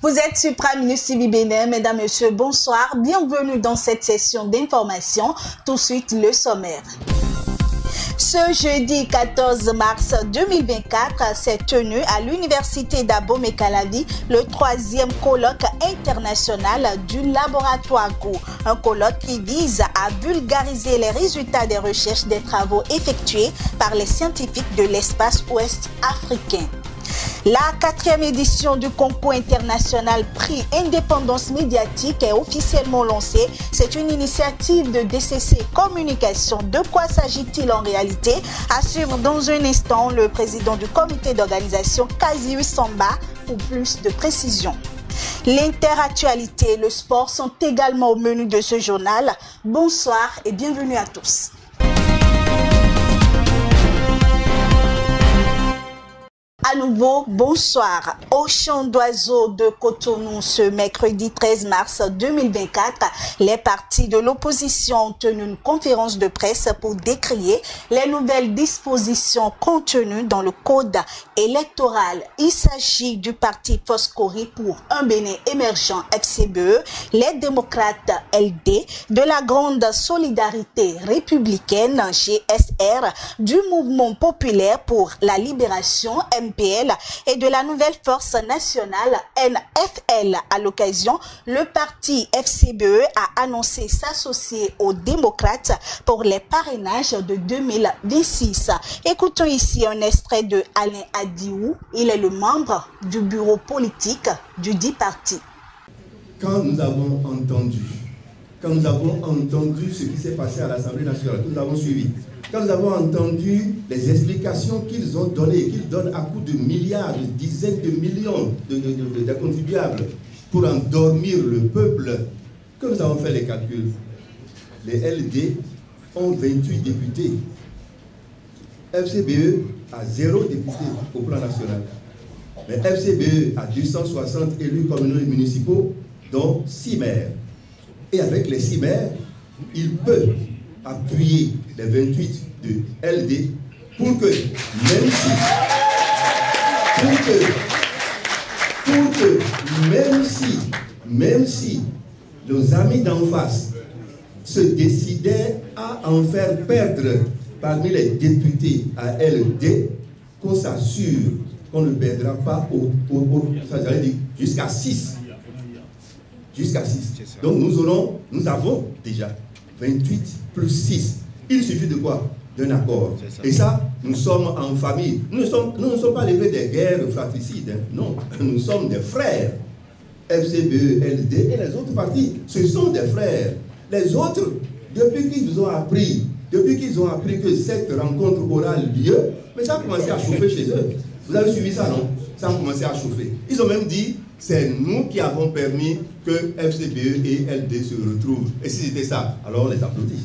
Vous êtes sur Prime News TV Bénin, mesdames, messieurs, bonsoir. Bienvenue dans cette session d'information. Tout de suite, le sommaire. Ce jeudi 14 mars 2024 s'est tenu à l'université d'Abomey-Calavi le 3e colloque international du laboratoire GO. Un colloque qui vise à vulgariser les résultats des recherches des travaux effectués par les scientifiques de l'espace ouest africain. La 4e édition du concours international Prix Indépendance médiatique est officiellement lancée. C'est une initiative de DCC Communication. De quoi s'agit-il en réalité? À suivre dans un instant le président du comité d'organisation, Kazius Samba, pour plus de précision. L'interactualité et le sport sont également au menu de ce journal. Bonsoir et bienvenue à tous. À nouveau, bonsoir. Au chant d'oiseaux de Cotonou ce mercredi 13 mars 2024, les partis de l'opposition ont tenu une conférence de presse pour décrier les nouvelles dispositions contenues dans le code électoral. Il s'agit du parti Foscori pour un Bénin émergent FCBE, les démocrates LD, de la Grande Solidarité républicaine GSR, du Mouvement populaire pour la libération MPL et de la Nouvelle Force nationale NFL. À l'occasion, le parti FCBE a annoncé s'associer aux démocrates pour les parrainages de 2026. Écoutons ici un extrait de Alain Adiou. Il est le membre du bureau politique du dit parti. Quand nous avons entendu ce qui s'est passé à l'Assemblée nationale, que nous avons suivi, quand nous avons entendu les explications qu'ils ont données, qu'ils donnent à coups de milliards, de dizaines de millions de contribuables pour endormir le peuple, que nous avons fait les calculs. Les LD ont 28 députés. FCBE a 0 député au plan national. Mais FCBE a 260 élus communaux et municipaux, dont 6 maires. Et avec les 6 maires, il peut appuyer les 28 de LD pour que, même si nos amis d'en face se décidaient à en faire perdre parmi les députés à LD, qu'on s'assure qu'on ne perdra pas jusqu'à 6. Jusqu'à 6. Donc nous avons déjà 28 plus 6. Il suffit de quoi? D'un accord. Et ça, nous sommes en famille. Nous ne sommes pas levés des guerres fratricides. Hein. Non, nous sommes des frères. FCBE, LD et les autres partis, ce sont des frères. Les autres, depuis qu'ils ont appris que cette rencontre aura lieu, mais ça a commencé à chauffer chez eux. Vous avez suivi ça, non? Ça a commencé à chauffer. Ils ont même dit, c'est nous qui avons permis que FCBE et LD se retrouvent. Et si c'était ça, alors on les applaudit.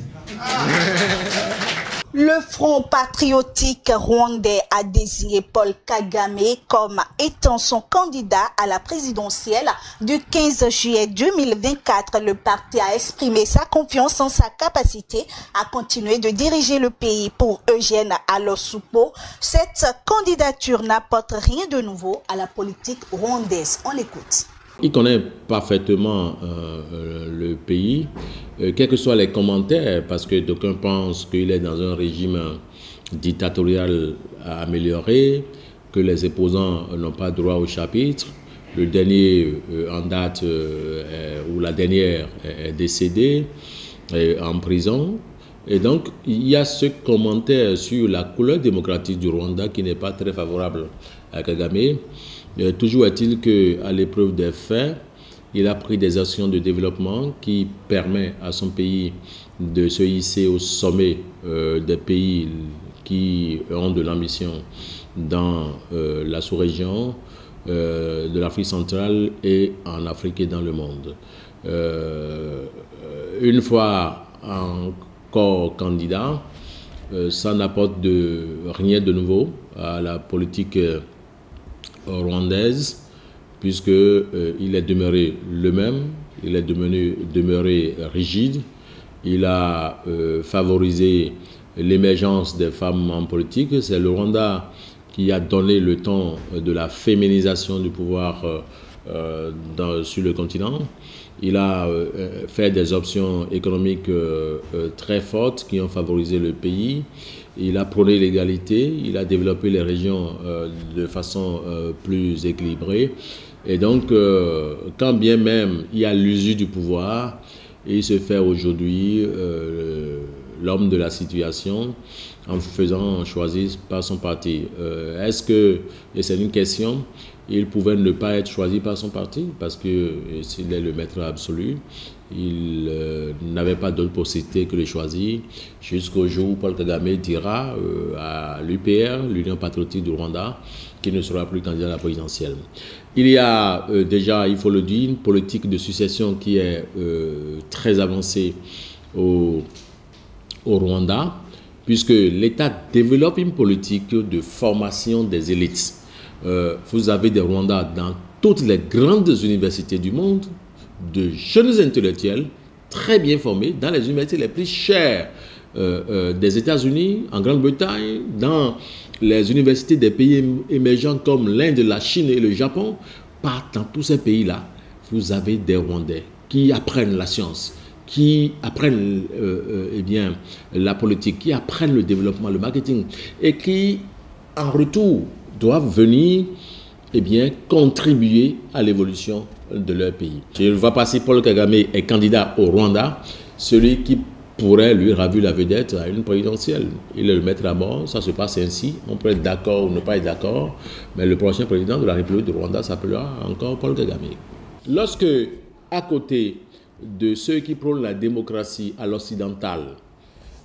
Le Front patriotique rwandais a désigné Paul Kagame comme étant son candidat à la présidentielle du 15 juillet 2024. Le parti a exprimé sa confiance en sa capacité à continuer de diriger le pays. Pour Eugène Alosupo, cette candidature n'apporte rien de nouveau à la politique rwandaise. On l'écoute. Il connaît parfaitement le pays, quels que soient les commentaires, parce que d'aucuns pensent qu'il est dans un régime dictatorial à améliorer, que les opposants n'ont pas droit au chapitre. Le dernier en date, ou la dernière, est décédée en prison. Et donc, il y a ce commentaire sur la couleur démocratique du Rwanda qui n'est pas très favorable à Kagame. Toujours est-il qu'à l'épreuve des faits, il a pris des actions de développement qui permettent à son pays de se hisser au sommet des pays qui ont de l'ambition dans la sous-région de l'Afrique centrale et en Afrique et dans le monde. Une fois encore candidat, ça n'apporte rien de nouveau à la politique rwandaise, puisqu'il est demeuré le même, il est demeuré rigide, il a favorisé l'émergence des femmes en politique. C'est le Rwanda qui a donné le temps de la féminisation du pouvoir sur le continent. Il a fait des options économiques très fortes qui ont favorisé le pays. Il a prôné l'égalité, il a développé les régions de façon plus équilibrée. Et donc, quand bien même il y a l'usure du pouvoir, il se fait aujourd'hui l'homme de la situation en faisant choisir par son parti. Est-ce que, et c'est une question, il pouvait ne pas être choisi par son parti parce que s'il est le maître absolu, il n'avait pas d'autre possibilité que de choisir jusqu'au jour où Paul Kagame dira à l'UPR, l'Union patriotique du Rwanda, qu'il ne sera plus candidat à la présidentielle. Il y a déjà, il faut le dire, une politique de succession qui est très avancée au Rwanda, puisque l'État développe une politique de formation des élites. Vous avez des Rwandais dans toutes les grandes universités du monde, de jeunes intellectuels très bien formés dans les universités les plus chères des États-Unis, en Grande-Bretagne, dans les universités des pays émergents comme l'Inde, la Chine et le Japon. Dans tous ces pays-là, vous avez des Rwandais qui apprennent la science, qui apprennent la politique, qui apprennent le développement, le marketing, et qui, en retour, doivent venir contribuer à l'évolution de leur pays. Je ne vois pas si Paul Kagame est candidat au Rwanda, celui qui pourrait lui ravir la vedette à une présidentielle. Il est le maître à bord, ça se passe ainsi. On peut être d'accord ou ne pas être d'accord, mais le prochain président de la République du Rwanda s'appellera encore Paul Kagame. Lorsque, à côté de ceux qui prônent la démocratie à l'occidental,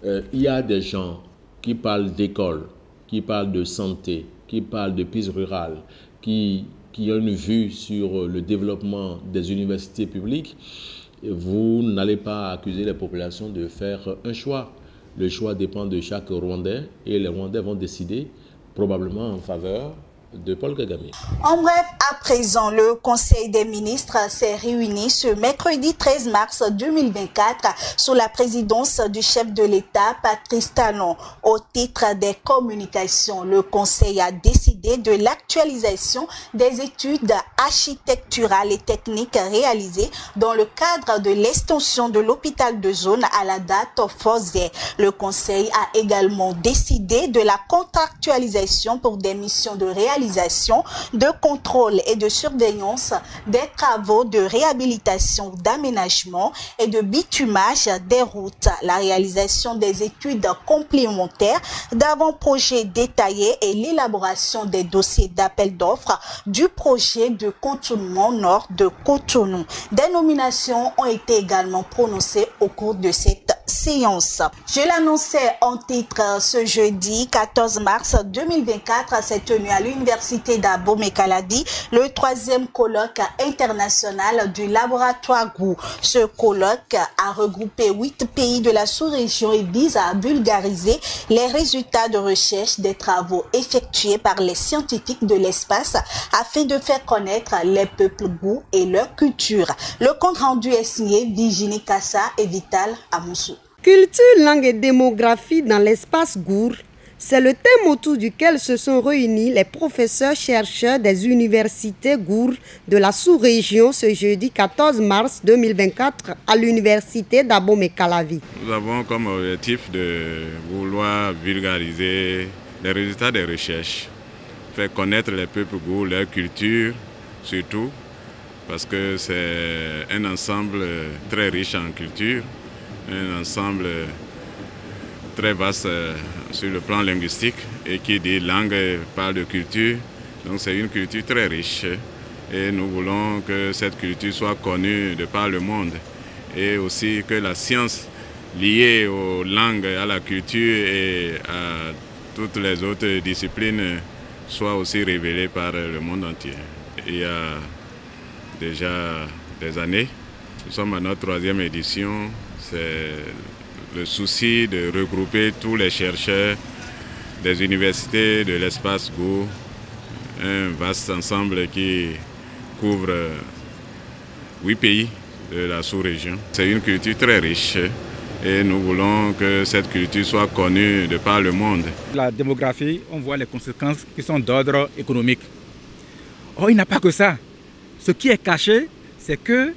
il y a des gens qui parlent d'école, qui parlent de santé, qui parlent de piste rurale, qui ont une vue sur le développement des universités publiques, vous n'allez pas accuser les populations de faire un choix. Le choix dépend de chaque Rwandais et les Rwandais vont décider probablement en faveur de Paul Kagame. En bref, à présent, le Conseil des ministres s'est réuni ce mercredi 13 mars 2024 sous la présidence du chef de l'État, Patrice Talon. Au titre des communications, le Conseil a décidé de l'actualisation des études architecturales et techniques réalisées dans le cadre de l'extension de l'hôpital de zone à la date forcée. Le Conseil a également décidé de la contractualisation pour des missions de réalisation, de contrôle et de surveillance des travaux de réhabilitation, d'aménagement et de bitumage des routes, la réalisation des études complémentaires d'avant-projet détaillés et l'élaboration des dossiers d'appel d'offres du projet de contournement nord de Cotonou. Des nominations ont été également prononcées au cours de cette séance. Je l'annonçais en titre ce jeudi 14 mars 2024 s'est tenu à l'université d'Abomey-Calavi le 3e colloque international du laboratoire GOU. Ce colloque a regroupé 8 pays de la sous-région et vise à vulgariser les résultats de recherche des travaux effectués par les scientifiques de l'espace afin de faire connaître les peuples GOU et leur culture. Le compte rendu est signé Virginie Kassa et Vital Amoussou. Culture, langue et démographie dans l'espace GOU, c'est le thème autour duquel se sont réunis les professeurs-chercheurs des universités GOU de la sous-région ce jeudi 14 mars 2024 à l'université d'Abomey-Calavi. Nous avons comme objectif de vouloir vulgariser les résultats des recherches, faire connaître les peuples GOU, leur culture surtout, parce que c'est un ensemble très riche en culture, un ensemble très vaste sur le plan linguistique et qui dit langue parle de culture, donc c'est une culture très riche et nous voulons que cette culture soit connue de par le monde et aussi que la science liée aux langues, à la culture et à toutes les autres disciplines soit aussi révélée par le monde entier. Il y a déjà des années, nous sommes à notre 3e édition. C'est le souci de regrouper tous les chercheurs des universités de l'espace GOU, un vaste ensemble qui couvre 8 pays de la sous-région. C'est une culture très riche et nous voulons que cette culture soit connue de par le monde. La démographie, on voit les conséquences qui sont d'ordre économique. Or, il n'y a pas que ça. Ce qui est caché, c'est que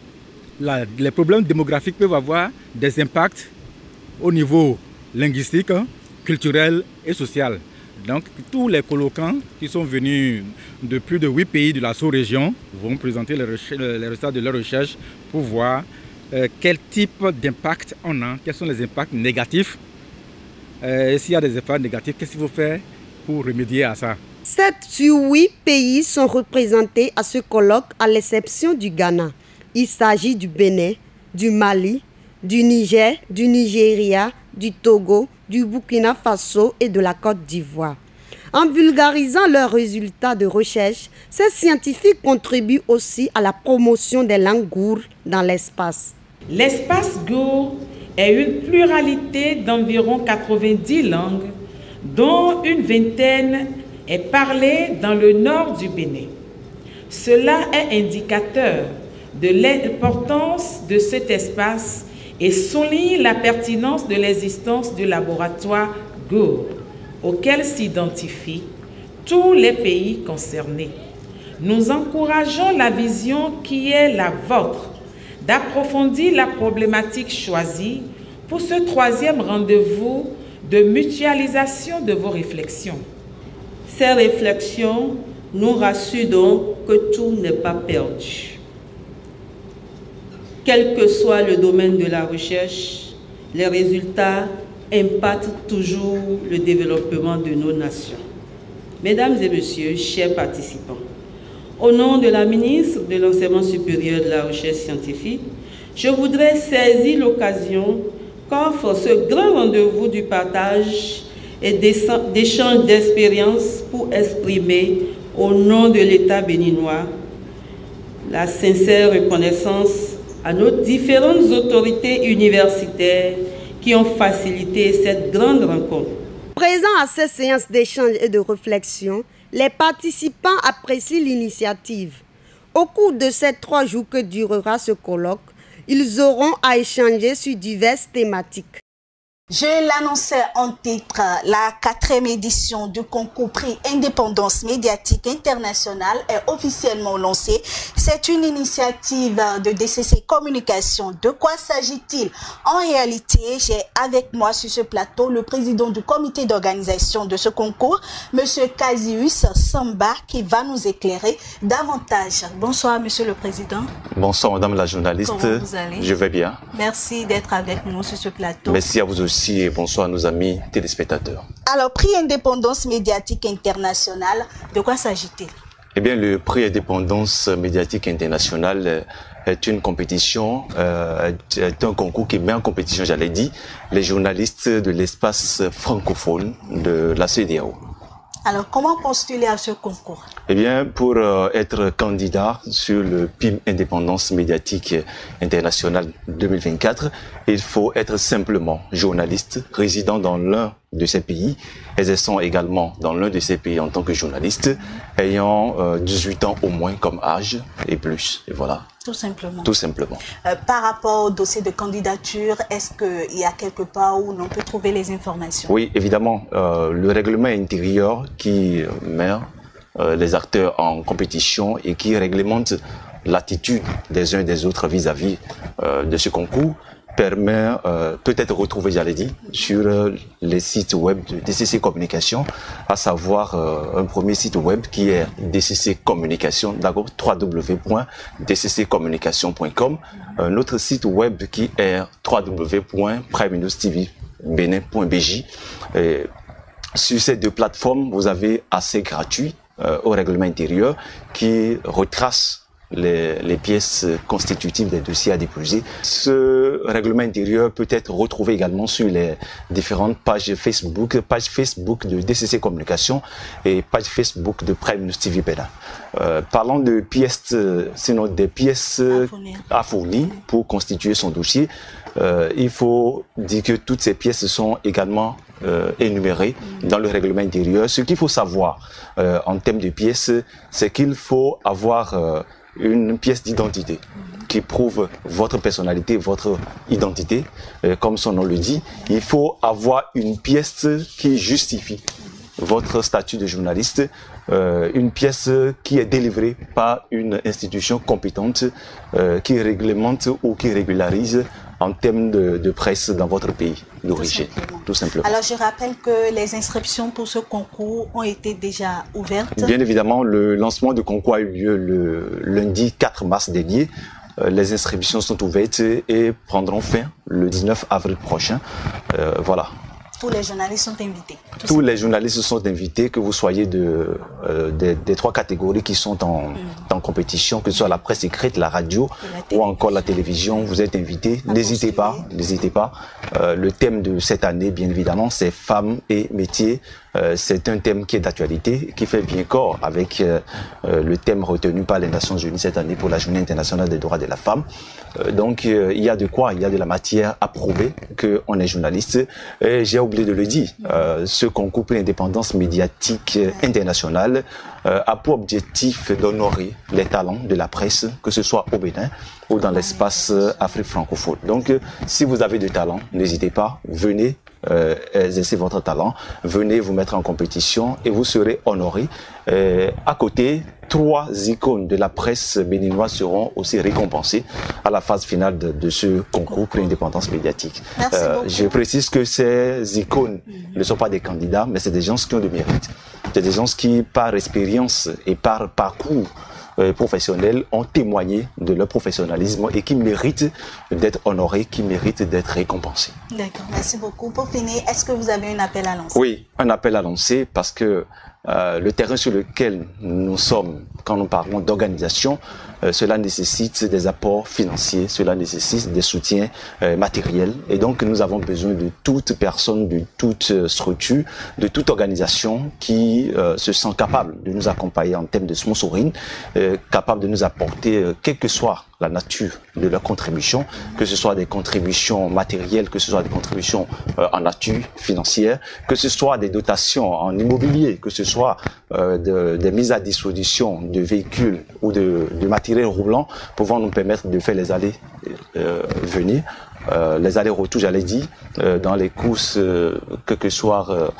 les problèmes démographiques peuvent avoir des impacts au niveau linguistique, culturel et social. Donc tous les colloquants qui sont venus de plus de 8 pays de la sous-région vont présenter les résultats de leur recherche pour voir quel type d'impact on a, quels sont les impacts négatifs. S'il y a des impacts négatifs, qu'est-ce qu'il faut faire pour remédier à ça? 7 sur 8 pays sont représentés à ce colloque, à l'exception du Ghana. Il s'agit du Bénin, du Mali, du Niger, du Nigeria, du Togo, du Burkina Faso et de la Côte d'Ivoire. En vulgarisant leurs résultats de recherche, ces scientifiques contribuent aussi à la promotion des langues gour dans l'espace. L'espace gour est une pluralité d'environ 90 langues, dont une vingtaine est parlée dans le nord du Bénin. Cela est indicateur de l'importance de cet espace et souligne la pertinence de l'existence du laboratoire gour, auquel s'identifient tous les pays concernés. Nous encourageons la vision qui est la vôtre, d'approfondir la problématique choisie pour ce 3e rendez-vous de mutualisation de vos réflexions. Ces réflexions nous rassurent donc que tout n'est pas perdu. Quel que soit le domaine de la recherche, les résultats impactent toujours le développement de nos nations. Mesdames et messieurs, chers participants, au nom de la ministre de l'Enseignement supérieur de la Recherche scientifique, je voudrais saisir l'occasion qu'offre ce grand rendez-vous du partage et d'échange d'expériences pour exprimer au nom de l'État béninois la sincère reconnaissance à nos différentes autorités universitaires qui ont facilité cette grande rencontre. Présents à cette séance d'échange et de réflexion, les participants apprécient l'initiative. Au cours de ces 3 jours que durera ce colloque, ils auront à échanger sur diverses thématiques. Je l'annonçais en titre, la 4e édition du concours prix Indépendance médiatique internationale est officiellement lancée. C'est une initiative de DCC Communication. De quoi s'agit-il? En réalité, j'ai avec moi sur ce plateau le président du comité d'organisation de ce concours, Monsieur Casius Samba, qui va nous éclairer davantage. Bonsoir, Monsieur le Président. Bonsoir, Madame la journaliste. Comment vous allez? Je vais bien. Merci d'être avec nous sur ce plateau. Merci à vous aussi et bonsoir à nos amis téléspectateurs. Alors, prix Indépendance médiatique internationale, de quoi s'agit-il? Eh bien, le prix Indépendance médiatique internationale est une compétition, est un concours qui met en compétition, j'allais dire, les journalistes de l'espace francophone de la CEDEAO. Alors, comment postuler à ce concours? Eh bien, pour être candidat sur le PIM Indépendance médiatique internationale 2024, il faut être simplement journaliste, résidant dans l'un de ces pays, exerçant également dans l'un de ces pays en tant que journaliste, ayant 18 ans au moins comme âge et plus. Et voilà. Tout simplement. Tout simplement. Par rapport au dossier de candidature, est-ce qu'il y a quelque part où l'on peut trouver les informations? Oui, évidemment. Le règlement intérieur qui met les acteurs en compétition et qui réglemente l'attitude des uns et des autres vis-à-vis de ce concours permet, peut être retrouvé, j'allais dire, sur les sites web de DCC Communication, à savoir un premier site web qui est DCC Communication, d'accord, www.dccommunication.com, un autre site web qui est www.prime-tvbenin.bj. Sur ces 2 plateformes, vous avez accès gratuit au règlement intérieur qui retrace les pièces constitutives des dossiers à déposer. Ce règlement intérieur peut être retrouvé également sur les différentes pages Facebook de DCC Communication et page Facebook de Prime News TV Bénin. Parlant de pièces, sinon des pièces à fournir pour constituer son dossier, il faut dire que toutes ces pièces sont également énumérées dans le règlement intérieur. Ce qu'il faut savoir en termes de pièces, c'est qu'il faut avoir une pièce d'identité qui prouve votre personnalité, votre identité, comme son nom le dit. Il faut avoir une pièce qui justifie votre statut de journaliste, une pièce qui est délivrée par une institution compétente qui réglemente ou qui régularise en termes de presse dans votre pays d'origine, tout simplement. Alors je rappelle que les inscriptions pour ce concours ont été déjà ouvertes. Bien évidemment, le lancement du concours a eu lieu le lundi 4 mars dernier. Les inscriptions sont ouvertes et prendront fin le 19 avril prochain. Voilà. Tous les journalistes sont invités. Tous les journalistes sont invités, que vous soyez des trois catégories qui sont en compétition, que ce soit la presse écrite, la radio ou encore la télévision. Vous êtes invités. N'hésitez pas, n'hésitez pas. Le thème de cette année, bien évidemment, c'est femmes et métiers. C'est un thème qui est d'actualité, qui fait bien corps avec le thème retenu par les Nations Unies cette année pour la Journée internationale des droits de la femme. Donc il y a de quoi, il y a de la matière à prouver qu'on est journaliste. Et j'ai oublié de le dire, ce concours pour l'indépendance médiatique internationale a pour objectif d'honorer les talents de la presse, que ce soit au Bénin ou dans l'espace Afrique francophone. Donc si vous avez du talent, n'hésitez pas, venez exercer votre talent, venez vous mettre en compétition et vous serez honoré. À côté, 3 icônes de la presse béninoise seront aussi récompensées à la phase finale de ce concours pour l'indépendance médiatique. Je précise que ces icônes ne sont pas des candidats, mais c'est des gens qui ont du mérite. C'est des gens qui, par expérience et par parcours professionnels, ont témoigné de leur professionnalisme et qui méritent d'être honorés, qui méritent d'être récompensés. D'accord, merci beaucoup. Pour finir, est-ce que vous avez un appel à lancer? Oui, un appel à lancer parce que le terrain sur lequel nous sommes, quand nous parlons d'organisation, cela nécessite des apports financiers, cela nécessite des soutiens matériels. Et donc, nous avons besoin de toute personne, de toute structure, de toute organisation qui se sent capable de nous accompagner en termes de sponsoring, capable de nous apporter, quelle que soit la nature de leur contribution, que ce soit des contributions matérielles, que ce soit des contributions en nature financière, que ce soit des dotations en immobilier, que ce soit des mises à disposition de véhicules ou de matériel roulant pouvant nous permettre de faire les allées venir. Les allers-retours, j'allais dire, dans les courses, quelle que soit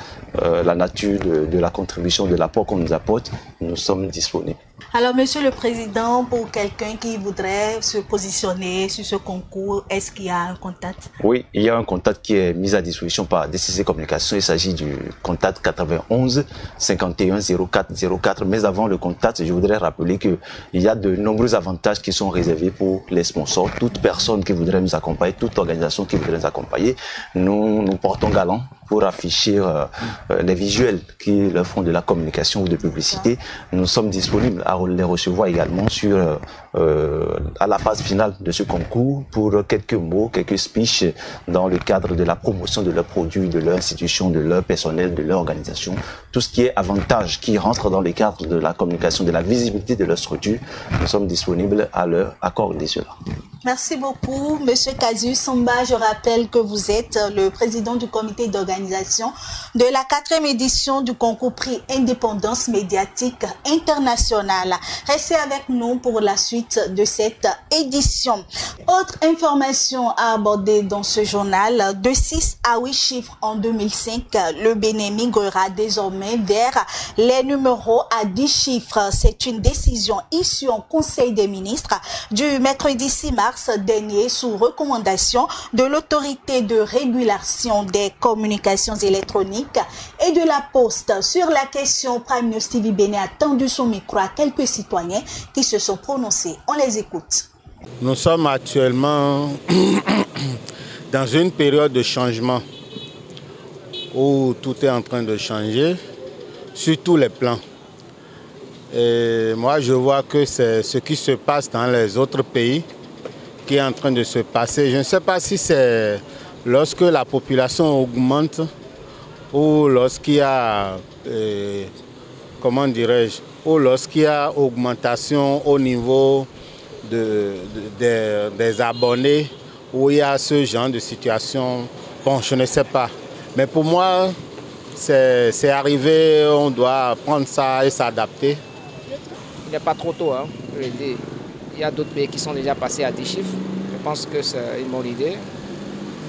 la nature de la contribution, de l'apport qu'on nous apporte, nous sommes disponibles. Alors, Monsieur le Président, pour quelqu'un qui voudrait se positionner sur ce concours, est-ce qu'il y a un contact? Oui, il y a un contact qui est mis à disposition par DCC Communication. Il s'agit du contact 91 51 04 04. Mais avant le contact, je voudrais rappeler qu'il y a de nombreux avantages qui sont réservés pour les sponsors. Toute personne qui voudrait nous accompagner, toute organisation qui voudrait nous accompagner, nous portons galant pour afficher les visuels qui leur font de la communication ou de publicité. Nous sommes disponibles à les recevoir également à la phase finale de ce concours pour quelques mots, quelques speeches dans le cadre de la promotion de leurs produits, de leur institution, de leur personnel, de leur organisation. Tout ce qui est avantage qui rentre dans le cadre de la communication, de la visibilité de leur structure, nous sommes disponibles à leur accorder cela. Merci beaucoup, Monsieur Cassius Samba. Je rappelle que vous êtes le président du comité d'organisation de la 4e édition du concours prix Indépendance médiatique internationale. Restez avec nous pour la suite de cette édition. Autre information à aborder dans ce journal, de 6 à 8 chiffres en 2005, le Bénin migrera désormais vers les numéros à 10 chiffres. C'est une décision issue en Conseil des ministres du mercredi 6 mars dernier sous recommandation de l'autorité de régulation des communications électroniques et de la Poste. Sur la question, Prime News TV Bénin a tendu son micro à quelques citoyens qui se sont prononcés. On les écoute. Nous sommes actuellement dans une période de changement où tout est en train de changer sur tous les plans. Et moi, je vois que c'est ce qui se passe dans les autres pays qui est en train de se passer. Je ne sais pas si c'est lorsque la population augmente ou lorsqu'il y a, comment dirais-je, ou lorsqu'il y a augmentation au niveau des abonnés, où il y a ce genre de situation. Bon, je ne sais pas. Mais pour moi, c'est arrivé, on doit prendre ça et s'adapter. Il n'est pas trop tôt, hein, je le dis. Il y a d'autres pays qui sont déjà passés à 10 chiffres. Je pense que c'est une bonne idée.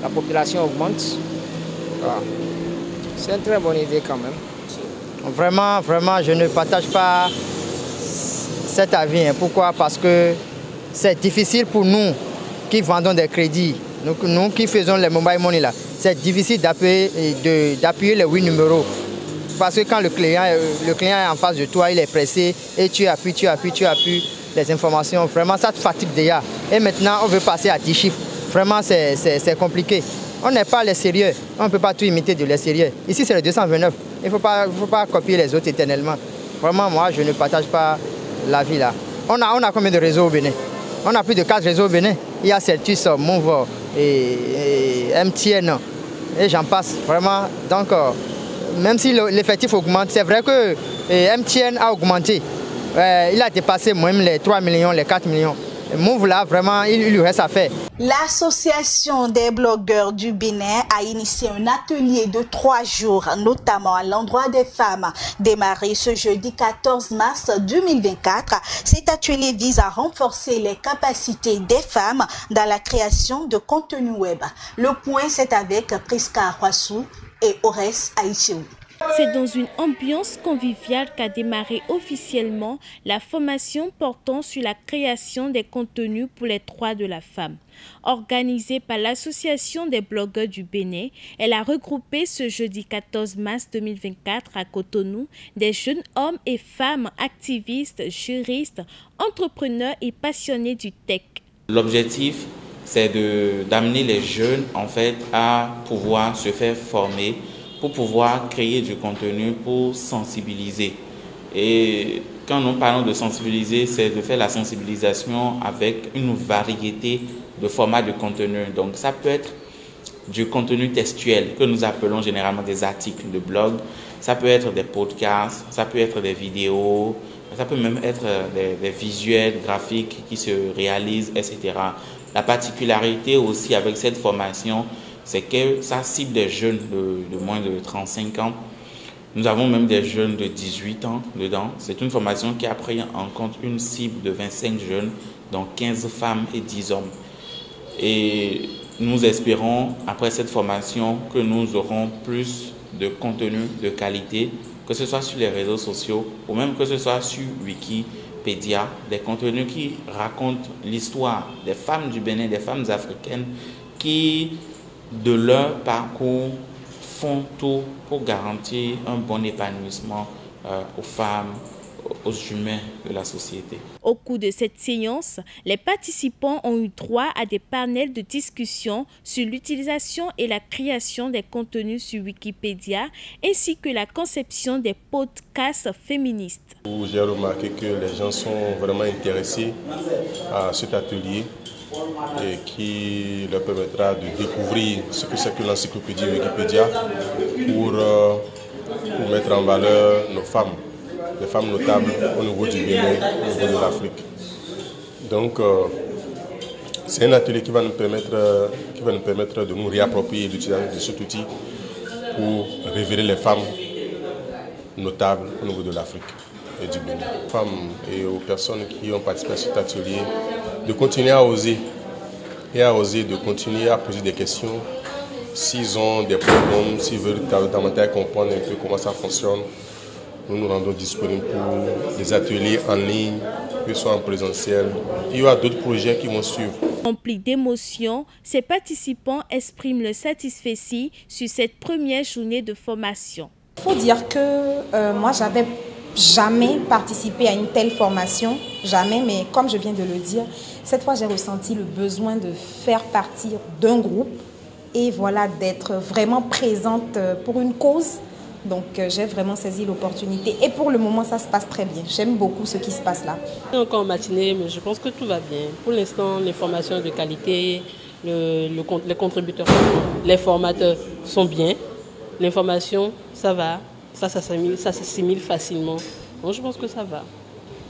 La population augmente. Voilà. C'est une très bonne idée quand même. Vraiment, je ne partage pas cet avis. Pourquoi? Parce que c'est difficile pour nous qui vendons des crédits, nous qui faisons les mobile money là, c'est difficile d'appuyer les 8 numéros. Parce que quand le client est en face de toi, il est pressé et tu appuies les informations. Vraiment, ça te fatigue déjà. Et maintenant, on veut passer à 10 chiffres. Vraiment, c'est compliqué. On n'est pas les sérieux. On ne peut pas tout imiter de les sérieux. Ici, c'est le 229. Il ne faut pas copier les autres éternellement. Vraiment, moi, je ne partage pas l'avis là. On a combien de réseaux au Bénin? On a plus de 4 réseaux au Bénin. Il y a Celtus, Move et MTN. Et j'en passe. Vraiment, donc... même si l'effectif augmente, c'est vrai que MTN a augmenté. Il a dépassé même les 3 millions, les 4 millions. Move là, vraiment, il lui reste à faire. L'Association des blogueurs du Bénin a initié un atelier de 3 jours, notamment à l'endroit des femmes, démarré ce jeudi 14 mars 2024. Cet atelier vise à renforcer les capacités des femmes dans la création de contenu web. Le point, c'est avec Priska Roissou et Ores Aïcheou. C'est dans une ambiance conviviale qu'a démarré officiellement la formation portant sur la création des contenus pour les droits de la femme. Organisée par l'Association des blogueurs du Bénin, elle a regroupé ce jeudi 14 mars 2024 à Cotonou des jeunes hommes et femmes activistes, juristes, entrepreneurs et passionnés du tech. L'objectif, c'est d'amener les jeunes en fait à pouvoir se faire former pour pouvoir créer du contenu pour sensibiliser. Et quand nous parlons de sensibiliser, c'est de faire la sensibilisation avec une variété de formats de contenu. Donc ça peut être du contenu textuel que nous appelons généralement des articles de blog, ça peut être des podcasts, ça peut être des vidéos, ça peut même être des visuels graphiques qui se réalisent, etc. La particularité aussi avec cette formation, c'est que ça cible des jeunes de moins de 35 ans. Nous avons même des jeunes de 18 ans dedans. C'est une formation qui a pris en compte une cible de 25 jeunes, dont 15 femmes et 10 hommes. Et nous espérons, après cette formation, que nous aurons plus de contenu de qualité, que ce soit sur les réseaux sociaux ou même que ce soit sur Wikipédia, des contenus qui racontent l'histoire des femmes du Bénin, des femmes africaines qui, de leur parcours, font tout pour garantir un bon épanouissement aux femmes, aux humains de la société. Au cours de cette séance, les participants ont eu droit à des panels de discussion sur l'utilisation et la création des contenus sur Wikipédia, ainsi que la conception des podcasts féministes. J'ai remarqué que les gens sont vraiment intéressés à cet atelier et qui leur permettra de découvrir ce que c'est que l'encyclopédie Wikipédia pour mettre en valeur nos femmes, les femmes notables au niveau du Bénin, au niveau de l'Afrique. Donc, c'est un atelier qui va nous permettre de nous réapproprier l'utilisation de cet outil pour révéler les femmes notables au niveau de l'Afrique et du Bénin. Aux femmes et aux personnes qui ont participé à cet atelier de continuer à oser de continuer à poser des questions. S'ils ont des problèmes, s'ils veulent davantage comprendre un peu comment ça fonctionne, nous nous rendons disponibles pour des ateliers en ligne, que ce soit en présentiel. Il y aura d'autres projets qui vont suivre. Remplis d'émotion, ces participants expriment le satisfecit sur cette première journée de formation. Il faut dire que moi, j'avais jamais participé à une telle formation, jamais, mais comme je viens de le dire, cette fois j'ai ressenti le besoin de faire partie d'un groupe et voilà, d'être vraiment présente pour une cause. Donc j'ai vraiment saisi l'opportunité et pour le moment ça se passe très bien. J'aime beaucoup ce qui se passe là. Encore en matinée, mais je pense que tout va bien. Pour l'instant, les formations de qualité, les contributeurs, les formateurs sont bien. L'information, ça va. Ça s'assimile facilement. Donc je pense que ça va.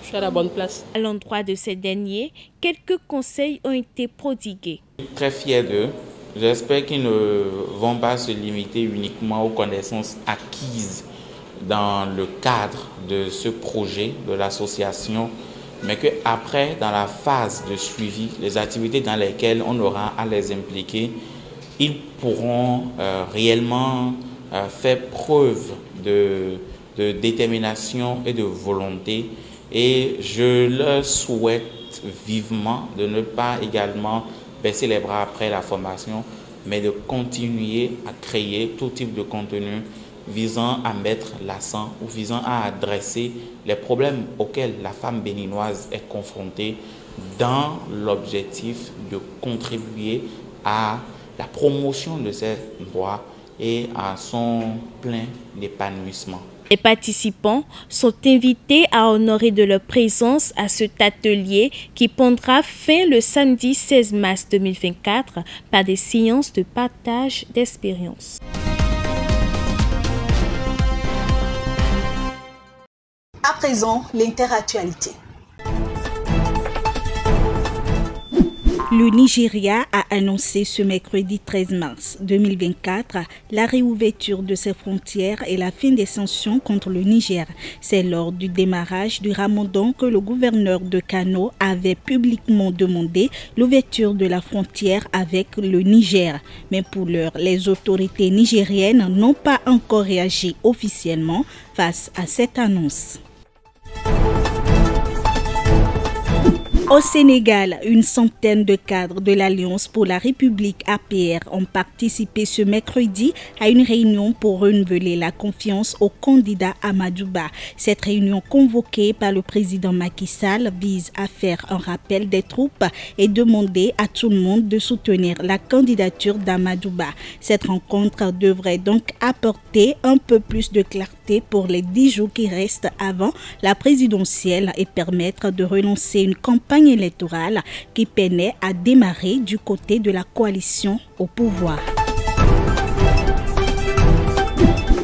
Je suis à la bonne place. À l'endroit de ces derniers, quelques conseils ont été prodigués. Très fier d'eux. J'espère qu'ils ne vont pas se limiter uniquement aux connaissances acquises dans le cadre de ce projet de l'association, mais qu'après, dans la phase de suivi, les activités dans lesquelles on aura à les impliquer, ils pourront réellement faire preuve de détermination et de volonté. Et je leur souhaite vivement de ne pas également baisser les bras après la formation, mais de continuer à créer tout type de contenu visant à mettre l'accent ou visant à adresser les problèmes auxquels la femme béninoise est confrontée dans l'objectif de contribuer à la promotion de ses droits et à son plein épanouissement. Les participants sont invités à honorer de leur présence à cet atelier qui prendra fin le samedi 16 mars 2024 par des séances de partage d'expériences. À présent, l'interactualité. Le Nigeria a annoncé ce mercredi 13 mars 2024 la réouverture de ses frontières et la fin des sanctions contre le Niger. C'est lors du démarrage du Ramadan que le gouverneur de Kano avait publiquement demandé l'ouverture de la frontière avec le Niger. Mais pour l'heure, les autorités nigériennes n'ont pas encore réagi officiellement face à cette annonce. Au Sénégal, une centaine de cadres de l'Alliance pour la République APR ont participé ce mercredi à une réunion pour renouveler la confiance au candidat Amadou Ba. Cette réunion convoquée par le président Macky Sall vise à faire un rappel des troupes et demander à tout le monde de soutenir la candidature d'Amadou Ba. Cette rencontre devrait donc apporter un peu plus de clarté pour les 10 jours qui restent avant la présidentielle et permettre de relancer une campagne électorale qui peinait à démarrer du côté de la coalition au pouvoir.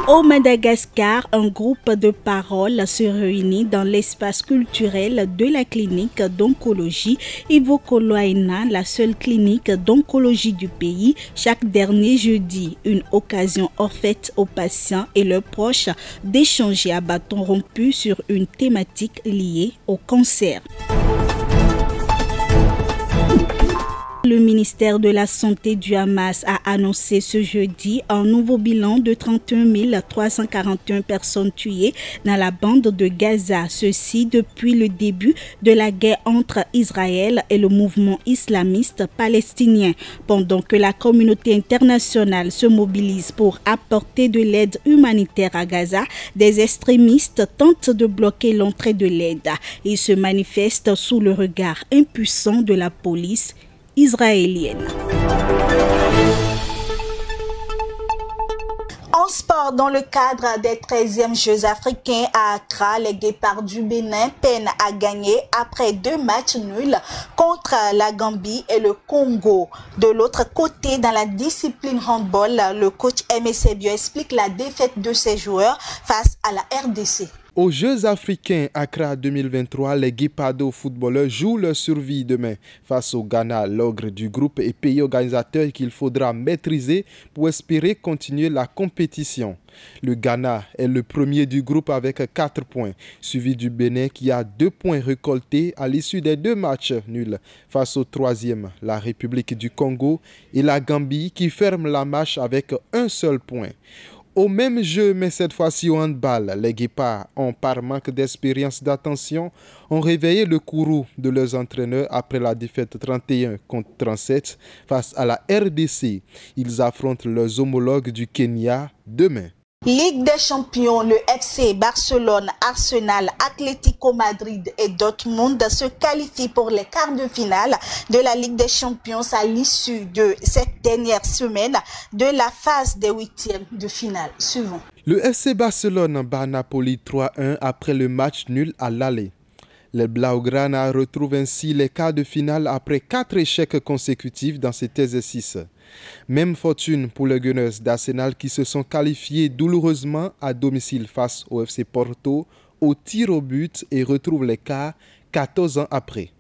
Au Madagascar, un groupe de parole se réunit dans l'espace culturel de la clinique d'oncologie Ivo Koloaina, la seule clinique d'oncologie du pays, chaque dernier jeudi. Une occasion offerte aux patients et leurs proches d'échanger à bâton rompu sur une thématique liée au cancer. Le ministère de la Santé du Hamas a annoncé ce jeudi un nouveau bilan de 31 341 personnes tuées dans la bande de Gaza. Ceci depuis le début de la guerre entre Israël et le mouvement islamiste palestinien. Pendant que la communauté internationale se mobilise pour apporter de l'aide humanitaire à Gaza, des extrémistes tentent de bloquer l'entrée de l'aide. Ils se manifestent sous le regard impuissant de la police israélienne. En sport, dans le cadre des 13e Jeux africains à Accra, les Guépards du Bénin peinent à gagner après 2 matchs nuls contre la Gambie et le Congo. De l'autre côté, dans la discipline handball, le coach Aimé Sebio explique la défaite de ses joueurs face à la RDC. Aux Jeux africains Accra 2023, les Guépards footballeurs jouent leur survie demain face au Ghana, l'ogre du groupe et pays organisateur qu'il faudra maîtriser pour espérer continuer la compétition. Le Ghana est le premier du groupe avec 4 points, suivi du Bénin qui a 2 points récoltés à l'issue des 2 matchs nuls face au 3e, la République du Congo, et la Gambie qui ferme la marche avec un seul point. Au même jeu, mais cette fois-ci au handball, les Guépards ont, par manque d'expérience d'attention, ont réveillé le courroux de leurs entraîneurs après la défaite 31 contre 37 face à la RDC. Ils affrontent leurs homologues du Kenya demain. Ligue des champions, le FC Barcelone, Arsenal, Atlético Madrid et Dortmund se qualifient pour les quarts de finale de la Ligue des champions à l'issue de cette dernière semaine de la phase des 8e de finale. Suivant. Le FC Barcelone bat Napoli 3-1 après le match nul à l'aller. Les Blaugrana retrouvent ainsi les quarts de finale après 4 échecs consécutifs dans cet exercice. Même fortune pour les Gunners d'Arsenal qui se sont qualifiés douloureusement à domicile face au FC Porto au tir au but et retrouvent les quarts 14 ans après.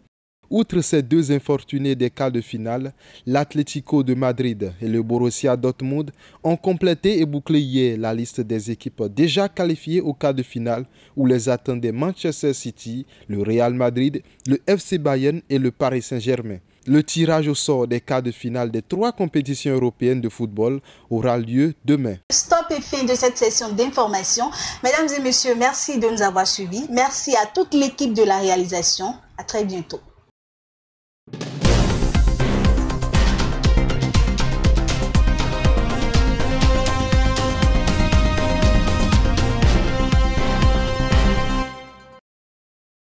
Outre ces 2 infortunés des quarts de finale, l'Atlético de Madrid et le Borussia Dortmund ont complété et bouclé hier la liste des équipes déjà qualifiées au quart de finale où les attendaient Manchester City, le Real Madrid, le FC Bayern et le Paris Saint-Germain. Le tirage au sort des quarts de finale des 3 compétitions européennes de football aura lieu demain. Stop et fin de cette session d'information. Mesdames et messieurs, merci de nous avoir suivis. Merci à toute l'équipe de la réalisation. À très bientôt.